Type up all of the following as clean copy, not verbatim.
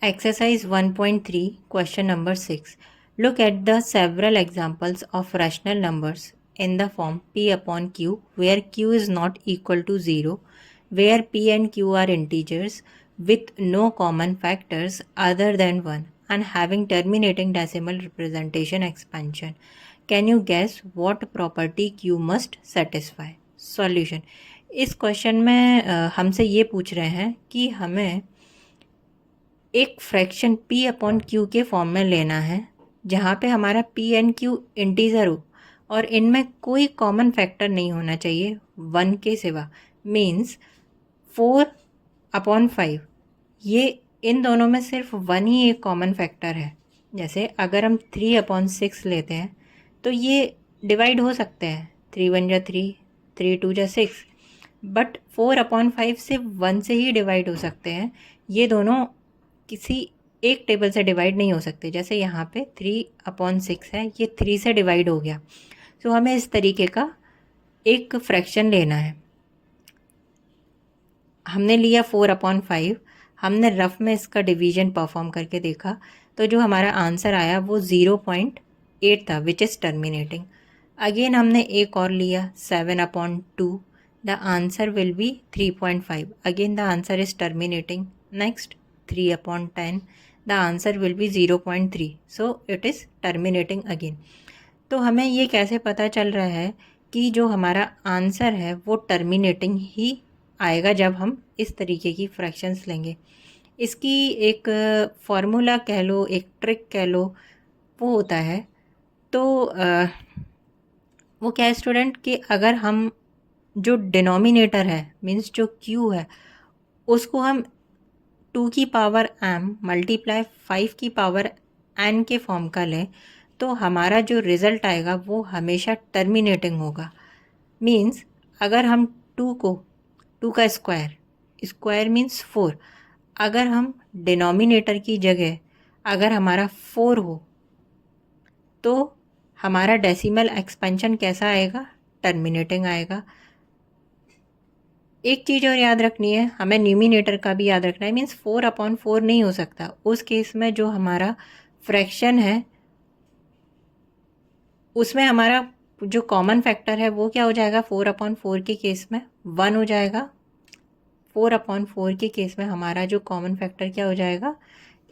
Exercise 1.3, question number 6. Look at the several examples of rational numbers in the form p upon q, where q is not equal to 0, where p and q are integers with no common factors other than 1 and having terminating decimal representation expansion. Can you guess what property q must satisfy? Solution. इस question में हमसे ये पूछ रहे हैं कि हमें एक फ्रैक्शन p अपॉन q के फॉर्म में लेना है जहाँ पे हमारा p एंड q इंटीजर हो और इनमें कोई कॉमन फैक्टर नहीं होना चाहिए 1 के सिवा। मीन्स 4/5 ये इन दोनों में सिर्फ 1 ही एक कॉमन फैक्टर है। जैसे अगर हम 3/6 लेते हैं तो ये डिवाइड हो सकते हैं, 3 1 जा 3, 3 2 जा 6, बट 4/5 सिर्फ 1 से ही डिवाइड हो सकते हैं। ये दोनों किसी एक टेबल से डिवाइड नहीं हो सकते। जैसे यहाँ पे 3/6 है, ये 3 से डिवाइड हो गया। तो हमें इस तरीके का एक फ्रैक्शन लेना है। हमने लिया 4/5, हमने रफ में इसका डिवीजन परफॉर्म करके देखा तो जो हमारा आंसर आया वो 0.8 था, विच इज़ टर्मिनेटिंग। अगेन हमने एक और लिया 7/2, the answer will be 3.5। Again the answer is terminating. Next 3/10, the answer will be 0.3, so it is terminating again। तो हमें ये कैसे पता चल रहा है कि जो हमारा आंसर है वो टर्मिनेटिंग ही आएगा जब हम इस तरीके की फ्रैक्शंस लेंगे। इसकी एक फॉर्मूला कह लो, एक ट्रिक कह लो, वो होता है। तो वो क्या है स्टूडेंट कि अगर हम जो डिनोमिनेटर है मीन्स जो q है उसको हम 2 की पावर m मल्टीप्लाई 5 की पावर n के फॉर्म का लें तो हमारा जो रिज़ल्ट आएगा वो हमेशा टर्मिनेटिंग होगा। मीन्स अगर हम 2 का स्क्वायर मीन्स 4, अगर हम डिनोमिनेटर की जगह अगर हमारा 4 हो तो हमारा डेसिमल एक्सपेंशन कैसा आएगा? टर्मिनेटिंग आएगा। एक चीज़ और याद रखनी है, हमें न्यूमिनेटर का भी याद रखना है। मीन्स 4/4 नहीं हो सकता। उस केस में जो हमारा फ्रैक्शन है उसमें हमारा जो कॉमन फैक्टर है वो क्या हो जाएगा? 4/4 के केस में 1 हो जाएगा। 4/4 के केस में हमारा जो कॉमन फैक्टर क्या हो जाएगा?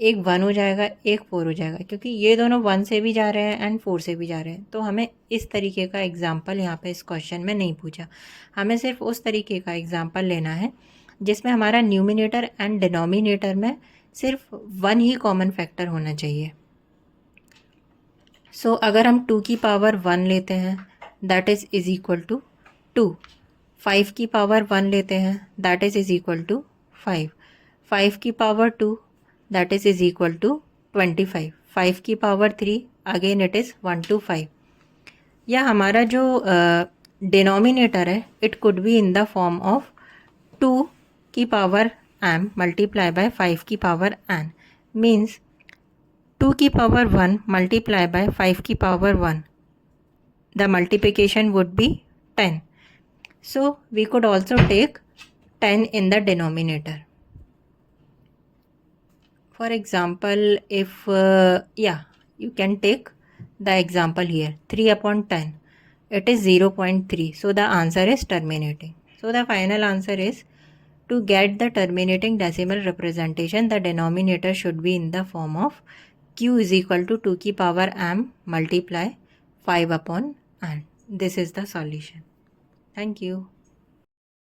एक 1 हो जाएगा, एक 4 हो जाएगा, क्योंकि ये दोनों 1 से भी जा रहे हैं एंड 4 से भी जा रहे हैं। तो हमें इस तरीके का एग्जाम्पल यहाँ पे इस क्वेश्चन में नहीं पूछा। हमें सिर्फ उस तरीके का एग्जाम्पल लेना है जिसमें हमारा न्यूमिनेटर एंड डिनोमिनेटर में सिर्फ 1 ही कॉमन फैक्टर होना चाहिए। सो अगर हम 2 की पावर 1 लेते हैं दैट इज़ इक्वल टू 2, 5 की पावर 1 लेते हैं दैट इज़ इक्वल टू 5, 5 की power 2 that is equal to 25, 5 की power 3 again it is 1 to 5। या हमारा जो डिनोमिनेटर है it could be in the form of 2 की पावर m मल्टीप्लाई बाय 5 की पावर n। मीन्स 2 की पावर 1 मल्टीप्लाई बाय 5 की power 1, the multiplication would be 10। So we could also take 10 in the denominator। For example, if you can take the example here 3/10, it is 0.3, so the answer is terminating। So the final answer is to get the terminating decimal representation, the denominator should be in the form of q is equal to 2 की power m multiply 5/n। This is the solution। Thank you।